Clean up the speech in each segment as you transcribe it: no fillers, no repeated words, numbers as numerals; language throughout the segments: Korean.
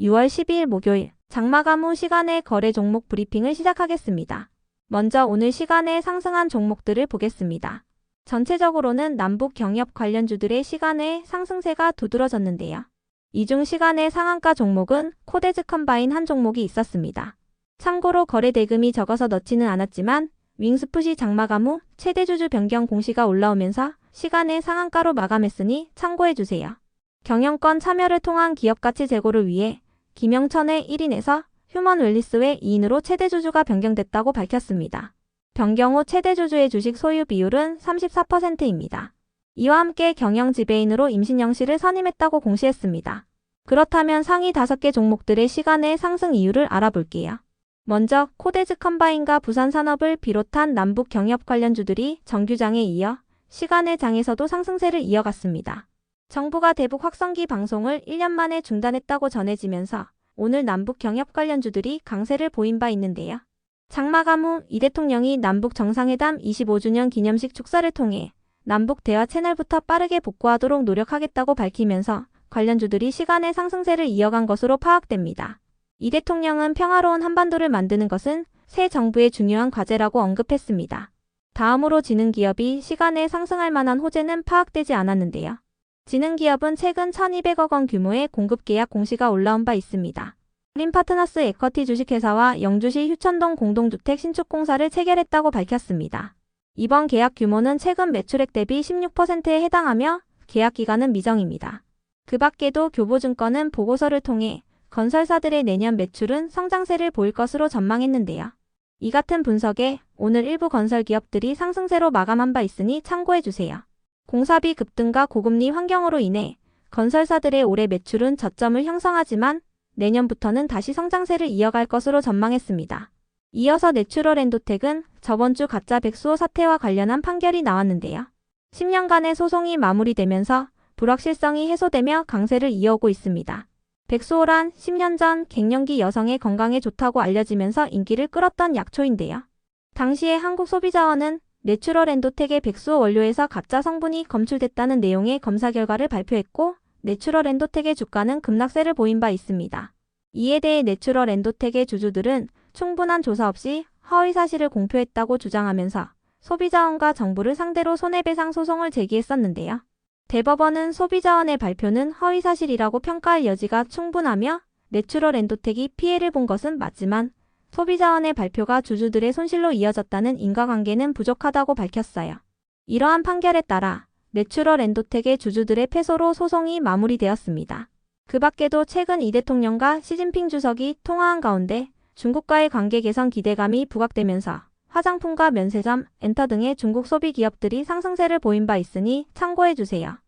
6월 12일 목요일 장마감 후 시간의 거래 종목 브리핑을 시작하겠습니다. 먼저 오늘 시간에 상승한 종목들을 보겠습니다. 전체적으로는 남북 경협 관련주들의 시간의 상승세가 두드러졌는데요. 이 중 시간의 상한가 종목은 코데즈 컴바인 한 종목이 있었습니다. 참고로 거래 대금이 적어서 넣지는 않았지만 윙스풋이 장마감 후 최대 주주 변경 공시가 올라오면서 시간의 상한가로 마감했으니 참고해주세요. 경영권 참여를 통한 기업 가치 제고를 위해 김영천의 1인에서 휴먼웰리스의 2인으로 최대 주주가 변경됐다고 밝혔습니다. 변경 후 최대 주주의 주식 소유 비율은 34%입니다. 이와 함께 경영 지배인으로 임신영 씨를 선임했다고 공시했습니다. 그렇다면 상위 5개 종목들의 시간의 상승 이유를 알아볼게요. 먼저 코데즈 컴바인과 부산산업을 비롯한 남북 경협 관련주들이 정규장에 이어 시간의 장에서도 상승세를 이어갔습니다. 정부가 대북 확성기 방송을 1년 만에 중단했다고 전해지면서 오늘 남북 경협 관련주들이 강세를 보인 바 있는데요. 장마감 후 이 대통령이 남북 정상회담 25주년 기념식 축사를 통해 남북 대화 채널부터 빠르게 복구하도록 노력하겠다고 밝히면서 관련주들이 시간의 상승세를 이어간 것으로 파악됩니다. 이 대통령은 평화로운 한반도를 만드는 것은 새 정부의 중요한 과제라고 언급했습니다. 다음으로 지능기업이 시간에 상승할 만한 호재는 파악되지 않았는데요. 지능기업은 최근 1,200억 원 규모의 공급 계약 공시가 올라온 바 있습니다. 림파트너스 에쿼티 주식회사와 영주시 휴천동 공동주택 신축공사를 체결했다고 밝혔습니다. 이번 계약 규모는 최근 매출액 대비 16%에 해당하며 계약 기간은 미정입니다. 그 밖에도 교보증권은 보고서를 통해 건설사들의 내년 매출은 성장세를 보일 것으로 전망했는데요. 이 같은 분석에 오늘 일부 건설기업들이 상승세로 마감한 바 있으니 참고해주세요. 공사비 급등과 고금리 환경으로 인해 건설사들의 올해 매출은 저점을 형성하지만 내년부터는 다시 성장세를 이어갈 것으로 전망했습니다. 이어서 내추럴엔도텍은 저번 주 가짜 백수호 사태와 관련한 판결이 나왔는데요. 10년간의 소송이 마무리되면서 불확실성이 해소되며 강세를 이어오고 있습니다. 백수호란 10년 전 갱년기 여성의 건강에 좋다고 알려지면서 인기를 끌었던 약초인데요. 당시에 한국소비자원은 내추럴엔도텍의 백수호 원료에서 가짜 성분이 검출됐다는 내용의 검사 결과를 발표했고 내추럴엔도텍의 주가는 급락세를 보인 바 있습니다. 이에 대해 내추럴엔도텍의 주주들은 충분한 조사 없이 허위 사실을 공표했다고 주장하면서 소비자원과 정부를 상대로 손해배상 소송을 제기했었는데요. 대법원은 소비자원의 발표는 허위 사실이라고 평가할 여지가 충분하며 내추럴엔도텍이 피해를 본 것은 맞지만 소비자원의 발표가 주주들의 손실로 이어졌다는 인과관계는 부족하다고 밝혔어요. 이러한 판결에 따라 내추럴엔도텍의 주주들의 패소로 소송이 마무리되었습니다. 그 밖에도 최근 이 대통령과 시진핑 주석이 통화한 가운데 중국과의 관계 개선 기대감이 부각되면서 화장품과 면세점, 엔터 등의 중국 소비 기업들이 상승세를 보인 바 있으니 참고해주세요.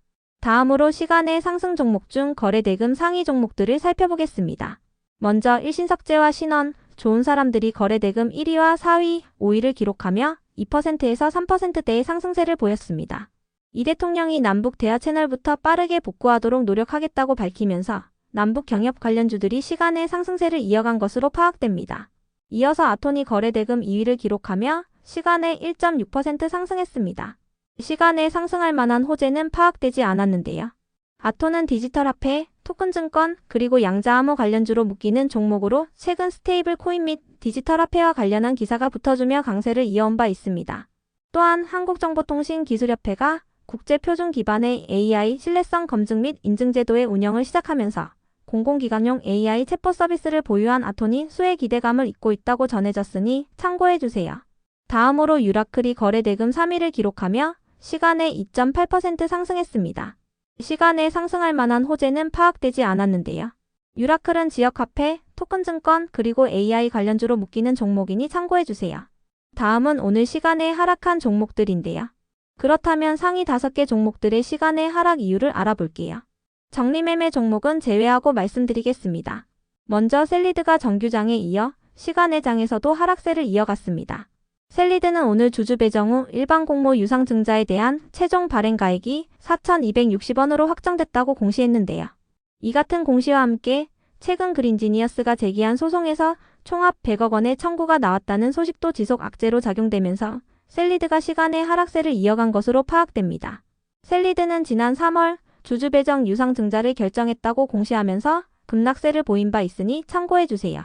다음으로 시간의 상승 종목 중 거래 대금 상위 종목들을 살펴보겠습니다. 먼저 일신석재와 신원, 좋은 사람들이 거래 대금 1위와 4위, 5위를 기록하며 2%에서 3%대의 상승세를 보였습니다. 이 대통령이 남북 대화 채널부터 빠르게 복구하도록 노력하겠다고 밝히면서 남북 경협 관련주들이 시간의 상승세를 이어간 것으로 파악됩니다. 이어서 아톤이 거래 대금 2위를 기록하며 시간에 1.6% 상승했습니다. 시간에 상승할 만한 호재는 파악되지 않았는데요. 아톤은 디지털 화폐, 토큰 증권, 그리고 양자암호 관련주로 묶이는 종목으로 최근 스테이블 코인 및 디지털 화폐와 관련한 기사가 붙어주며 강세를 이어온 바 있습니다. 또한 한국정보통신기술협회가 국제표준 기반의 AI 신뢰성 검증 및 인증 제도의 운영을 시작하면서 공공기관용 AI 챗봇 서비스를 보유한 아톤이 수혜 기대감을 잇고 있다고 전해졌으니 참고해주세요. 다음으로 유라클이 거래 대금 3위를 기록하며 시간에 2.8% 상승했습니다. 시간에 상승할 만한 호재는 파악되지 않았는데요. 유라클은 지역화폐, 토큰증권, 그리고 AI 관련주로 묶이는 종목이니 참고해주세요. 다음은 오늘 시간에 하락한 종목들인데요. 그렇다면 상위 5개 종목들의 시간의 하락 이유를 알아볼게요. 정리매매 종목은 제외하고 말씀드리겠습니다. 먼저 셀리드가 정규장에 이어 시간의 장에서도 하락세를 이어갔습니다. 셀리드는 오늘 주주 배정 후 일반 공모 유상증자에 대한 최종 발행가액이 4,260원으로 확정됐다고 공시했는데요. 이 같은 공시와 함께 최근 그린지니어스가 제기한 소송에서 총합 100억 원의 청구가 나왔다는 소식도 지속 악재로 작용되면서 셀리드가 시간의 하락세를 이어간 것으로 파악됩니다. 셀리드는 지난 3월 주주 배정 유상증자를 결정했다고 공시하면서 급락세를 보인 바 있으니 참고해주세요.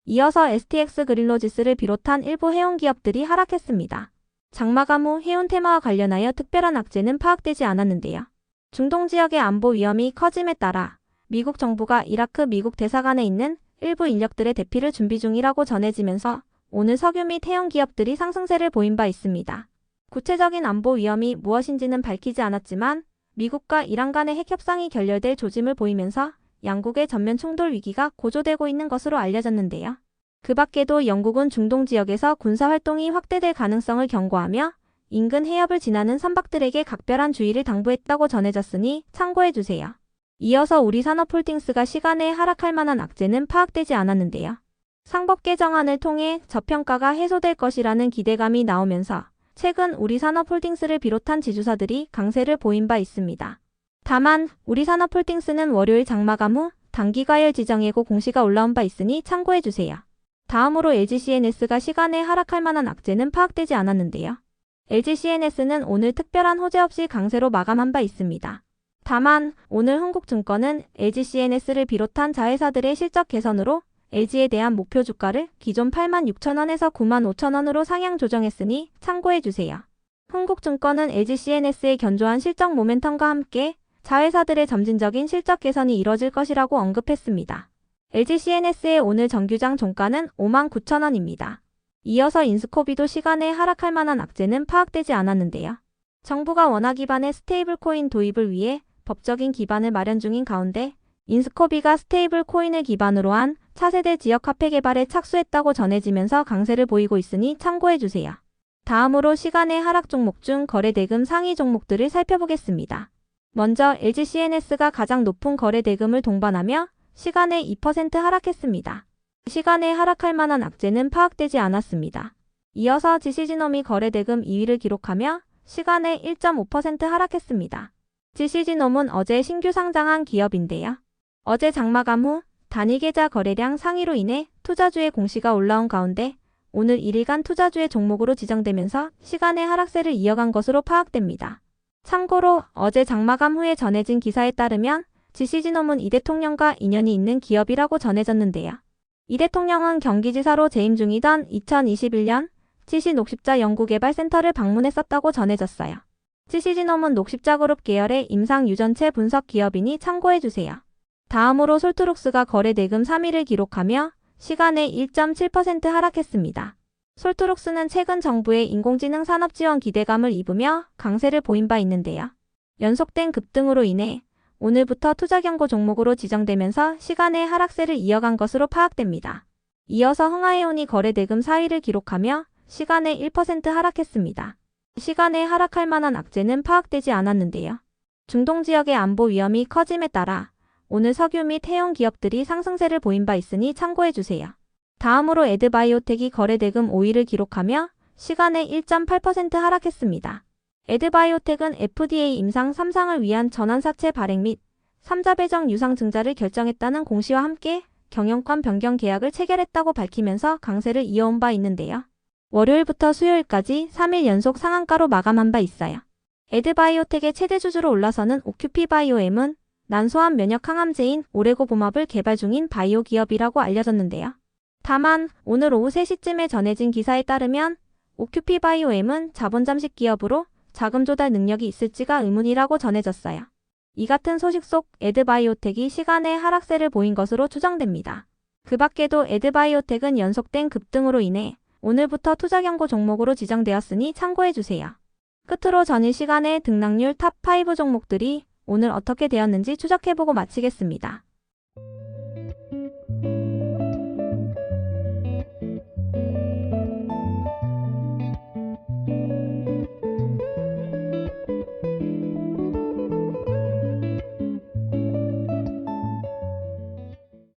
이어서 STX 그릴로지스를 비롯한 일부 해운 기업들이 하락했습니다. 장마감 후 해운 테마와 관련하여 특별한 악재는 파악되지 않았는데요. 중동 지역의 안보 위험이 커짐에 따라 미국 정부가 이라크 미국 대사관에 있는 일부 인력들의 대피를 준비 중이라고 전해지면서 오늘 석유 및 해운 기업들이 상승세를 보인 바 있습니다. 구체적인 안보 위험이 무엇인지는 밝히지 않았지만 미국과 이란 간의 핵 협상이 결렬될 조짐을 보이면서 양국의 전면 충돌 위기가 고조되고 있는 것으로 알려졌는데요. 그 밖에도 영국은 중동 지역에서 군사 활동이 확대될 가능성을 경고하며 인근 해협을 지나는 선박들에게 각별한 주의를 당부했다고 전해졌으니 참고해주세요. 이어서 우리산업홀딩스가 시간에 하락할 만한 악재는 파악되지 않았는데요. 상법 개정안을 통해 저평가가 해소될 것이라는 기대감이 나오면서 최근 우리산업홀딩스를 비롯한 지주사들이 강세를 보인 바 있습니다. 다만 우리산업홀딩스는 월요일 장마감 후 단기과열 지정예고 공시가 올라온 바 있으니 참고해주세요. 다음으로 LGCNS가 시간에 하락할 만한 악재는 파악되지 않았는데요. LGCNS는 오늘 특별한 호재 없이 강세로 마감한 바 있습니다. 다만 오늘 흥국증권은 LGCNS를 비롯한 자회사들의 실적 개선으로 LG에 대한 목표 주가를 기존 86,000원에서 95,000원으로 상향 조정했으니 참고해주세요. 흥국증권은 LGCNS의 견조한 실적 모멘텀과 함께 자회사들의 점진적인 실적 개선이 이뤄질 것이라고 언급했습니다. LGCNS의 오늘 정규장 종가는 59,000원입니다. 이어서 인스코비도 시간에 하락할 만한 악재는 파악되지 않았는데요. 정부가 원화 기반의 스테이블 코인 도입을 위해 법적인 기반을 마련 중인 가운데 인스코비가 스테이블 코인을 기반으로 한 차세대 지역 화폐 개발에 착수했다고 전해지면서 강세를 보이고 있으니 참고해주세요. 다음으로 시간의 하락 종목 중 거래 대금 상위 종목들을 살펴보겠습니다. 먼저 LGCNS가 가장 높은 거래 대금을 동반하며 시간에 2% 하락했습니다. 시간에 하락할 만한 악재는 파악되지 않았습니다. 이어서 GCG놈이 거래 대금 2위를 기록하며 시간에 1.5% 하락했습니다. GCG놈은 어제 신규 상장한 기업인데요. 어제 장마감 후 단위 계좌 거래량 상위로 인해 투자주의 공시가 올라온 가운데 오늘 1일간 투자주의 종목으로 지정되면서 시간의 하락세를 이어간 것으로 파악됩니다. 참고로 어제 장마감 후에 전해진 기사에 따르면 GCG놈은 이 대통령과 인연이 있는 기업이라고 전해졌는데요. 이 대통령은 경기지사로 재임 중이던 2021년 GC 녹십자 연구개발센터를 방문했었다고 전해졌어요. GCG놈은 녹십자그룹 계열의 임상 유전체 분석 기업이니 참고해주세요. 다음으로 솔트룩스가 거래 대금 3위를 기록하며 시간에 1.7% 하락했습니다. 솔트룩스는 최근 정부의 인공지능 산업 지원 기대감을 입으며 강세를 보인 바 있는데요. 연속된 급등으로 인해 오늘부터 투자 경고 종목으로 지정되면서 시간의 하락세를 이어간 것으로 파악됩니다. 이어서 흥하해온이 거래 대금 4위를 기록하며 시간에 1% 하락했습니다. 시간에 하락할 만한 악재는 파악되지 않았는데요. 중동 지역의 안보 위험이 커짐에 따라 오늘 석유 및 해운 기업들이 상승세를 보인 바 있으니 참고해주세요. 다음으로 에드바이오텍이 거래 대금 5위를 기록하며 시간에 1.8% 하락했습니다. 에드바이오텍은 FDA 임상 3상을 위한 전환사채 발행 및 3자 배정 유상 증자를 결정했다는 공시와 함께 경영권 변경 계약을 체결했다고 밝히면서 강세를 이어온 바 있는데요. 월요일부터 수요일까지 3일 연속 상한가로 마감한 바 있어요. 에드바이오텍의 최대 주주로 올라서는 오큐피바이오엠은 난소암 면역 항암제인 오레고봄압을 개발 중인 바이오 기업이라고 알려졌는데요. 다만 오늘 오후 3시쯤에 전해진 기사에 따르면 오큐피바이오엠은 자본 잠식 기업으로 자금 조달 능력이 있을지가 의문이라고 전해졌어요. 이 같은 소식 속 에드바이오텍이 시간의 하락세를 보인 것으로 추정됩니다. 그 밖에도 에드바이오텍은 연속된 급등으로 인해 오늘부터 투자 경고 종목으로 지정되었으니 참고해주세요. 끝으로 전일 시간에 등락률 탑5 종목들이 오늘 어떻게 되었는지 추적해보고 마치겠습니다.